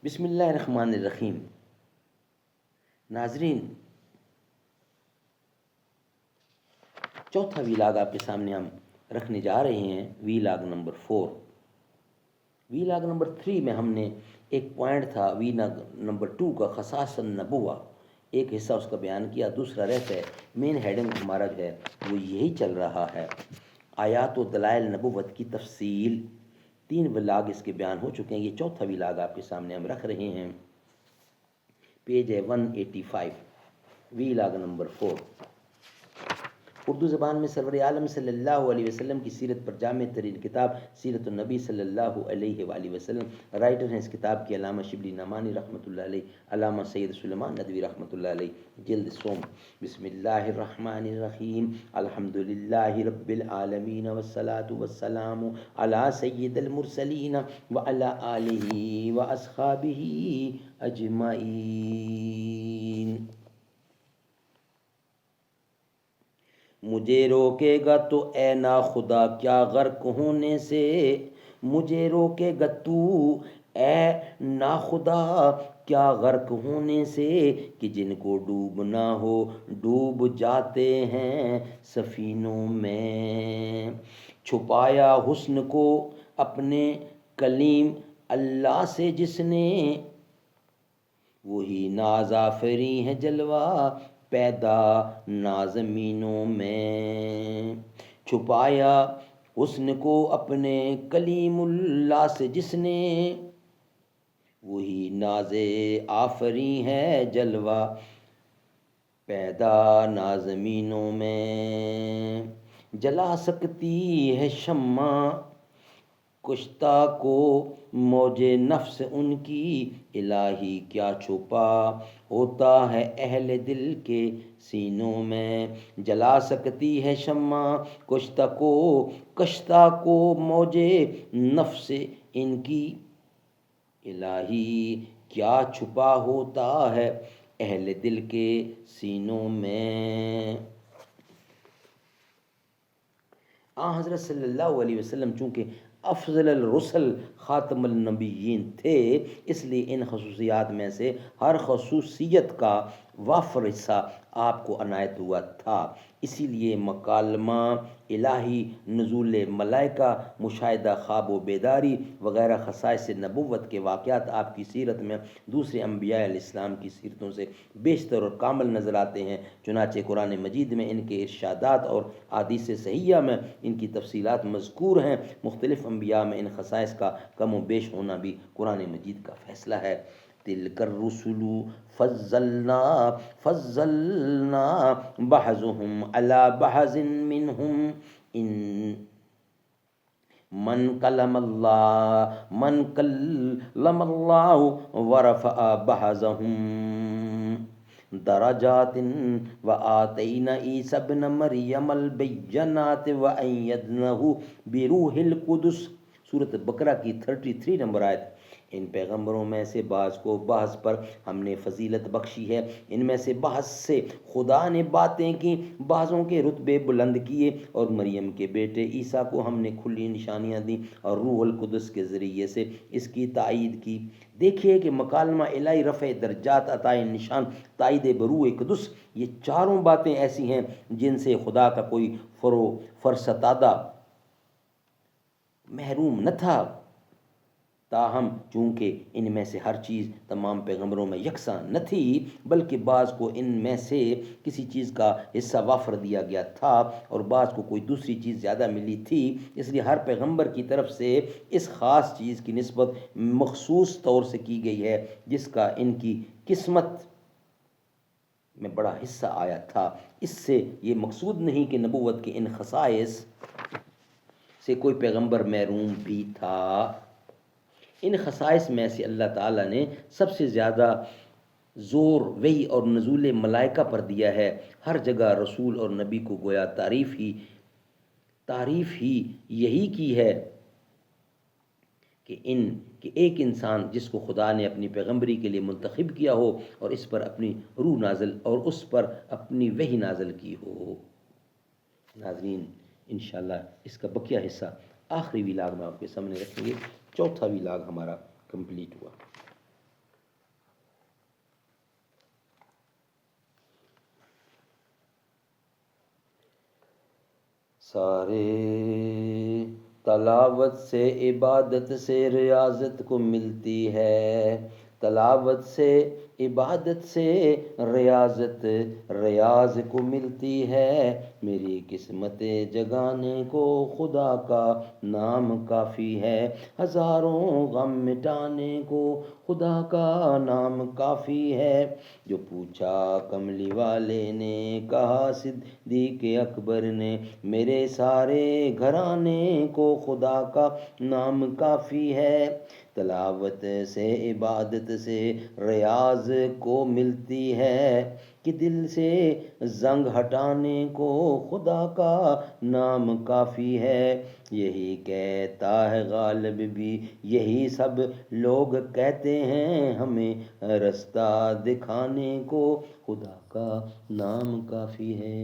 بسم اللہ الرحمن الرحیم۔ ناظرین، چوتھا ویلاگ آپ کے سامنے ہم رکھنے جا رہے ہیں، ویلاگ نمبر 4۔ ویلاگ نمبر 3 میں ہم نے ایک پوائنٹ تھا ویلاگ نمبر 2 کا، خصائص النبوہ، ایک حصہ اس کا بیان کیا، دوسرا رہتا ہے مین ہیڈنگ ہمارا جو ہے وہ یہی چل رہا ہے، آیات و دلائل نبوت کی تفصیل۔ 3 ویلاگ اس کے بیان ہو چکے ہیں، یہ چوتھا ویلاگ آپ کے سامنے ہم رکھ رہے ہیں۔ پیج ہے 185، ویلاگ نمبر 4۔ اردو زبان میں سرور عالم صلی اللہ علیہ وسلم کی سیرت پر جامع ترین کتاب سیرت النبی صلی اللہ علیہ وآلہ وسلم۔ رائٹر ہیں اس کتاب کے علامہ شبلی نعمانی رحمۃ اللہ علیہ، علامہ سید سلیمان ندوی رحمۃ اللہ علیہ، جلد سوم۔ بسم اللہ الرحمن الرحیم، الحمد للہ رب العالمین والصلاة والسلام علی سید المرسلین وعلی آلہ واصحابہ اجمعین۔ مجھے روکے گا تو اے ناخدا کیا غرق ہونے سے، مجھے روکے گا تو اے ناخدا کیا غرق ہونے سے، کہ جن کو ڈوبنا ہو ڈوب جاتے ہیں سفینوں میں۔ چھپایا حسن کو اپنے کلیم اللہ سے جس نے، وہی ناز آفری ہے جلوہ پیدا نازمینوں میں۔ چھپایا حسن کو اپنے کلیم اللہ سے جس نے، وہی ناز آفری ہے جلوہ پیدا نازمینوں میں۔ جلا سکتی ہے شمع کشتہ کو موج نفس ان کی، الہی کیا چھپا ہوتا ہے اہل دل کے سینوں میں۔ جلا سکتی ہے شمع کشتہ کو موج نفس ان کی، الہی کیا چھپا ہوتا ہے اہل دل کے سینوں میں۔ حضرت صلی اللہ علیہ وسلم چونکہ افضل الرسل خاتم النبیین تھے، اس لیے ان خصوصیات میں سے ہر خصوصیت کا وافر حصہ آپ کو عنایت ہوا تھا۔ اسی لیے مکالمہ الہی، نزول ملائکہ، مشاہدہ خواب و بیداری وغیرہ خصائص نبوت کے واقعات آپ کی سیرت میں دوسرے انبیاء علیہ السلام کی سیرتوں سے بیشتر اور کامل نظر آتے ہیں۔ چنانچہ قرآن مجید میں ان کے ارشادات اور احادیث صحیحہ میں ان کی تفصیلات مذکور ہیں۔ مختلف انبیاء میں ان خصائص کا کم و بیش ہونا بھی قرآن مجید کا فیصلہ ہے۔ تلک الرسل فضلنا بعضهم على بعض منهم ان من کلم اللہ ورفع بعضهم درجات وآتینا عیسی ابن مریم البینات وأیدناه بروح القدس۔ سورۃ بقرہ کی 33 نمبر آیت۔ ان پیغمبروں میں سے بعض کو بعض پر ہم نے فضیلت بخشی ہے، ان میں سے بعض سے خدا نے باتیں کی، بعضوں کے رتبے بلند کیے، اور مریم کے بیٹے عیسیٰ کو ہم نے کھلی نشانیاں دیں اور روح القدس کے ذریعے سے اس کی تائید کی۔ دیکھیے کہ مکالمہ الہی، رفع درجات، عطا نشان، تائید بروح قدس، یہ چاروں باتیں ایسی ہیں جن سے خدا کا کوئی فرستادہ محروم نہ تھا۔ تاہم چونکہ ان میں سے ہر چیز تمام پیغمبروں میں یکساں نہ تھی، بلکہ بعض کو ان میں سے کسی چیز کا حصہ وافر دیا گیا تھا اور بعض کو کوئی دوسری چیز زیادہ ملی تھی، اس لیے ہر پیغمبر کی طرف سے اس خاص چیز کی نسبت مخصوص طور سے کی گئی ہے جس کا ان کی قسمت میں بڑا حصہ آیا تھا۔ اس سے یہ مقصود نہیں کہ نبوت کے ان خصائص سے کوئی پیغمبر محروم بھی تھا۔ ان خصائص میں سے اللہ تعالیٰ نے سب سے زیادہ زور وحی اور نزول ملائکہ پر دیا ہے۔ ہر جگہ رسول اور نبی کو گویا تعریف ہی یہی کی ہے کہ ایک انسان جس کو خدا نے اپنی پیغمبری کے لیے منتخب کیا ہو اور اس پر اپنی روح نازل اور اس پر اپنی وحی نازل کی ہو۔ ناظرین، انشاءاللہ اس کا بقیہ حصہ آخری ویلاگ میں آپ کے سامنے رکھیں گے۔ چوتھا ویلاگ ہمارا کمپلیٹ ہوا۔ سارے تلاوت سے عبادت سے ریاضت کو ملتی ہے، تلاوت سے عبادت سے ریاضت ریاض کو ملتی ہے، میری قسمت جگانے کو خدا کا نام کافی ہے، ہزاروں غم مٹانے کو خدا کا نام کافی ہے۔ جو پوچھا کملی والے نے، کہا صدیق اکبر نے، میرے سارے گھرانے کو خدا کا نام کافی ہے، تلاوت سے عبادت سے ریاض کو ملتی ہے، کہ دل سے زنگ ہٹانے کو خدا کا نام کافی ہے، یہی کہتا ہے غالب بھی، یہی سب لوگ کہتے ہیں، ہمیں رستہ دکھانے کو خدا کا نام کافی ہے۔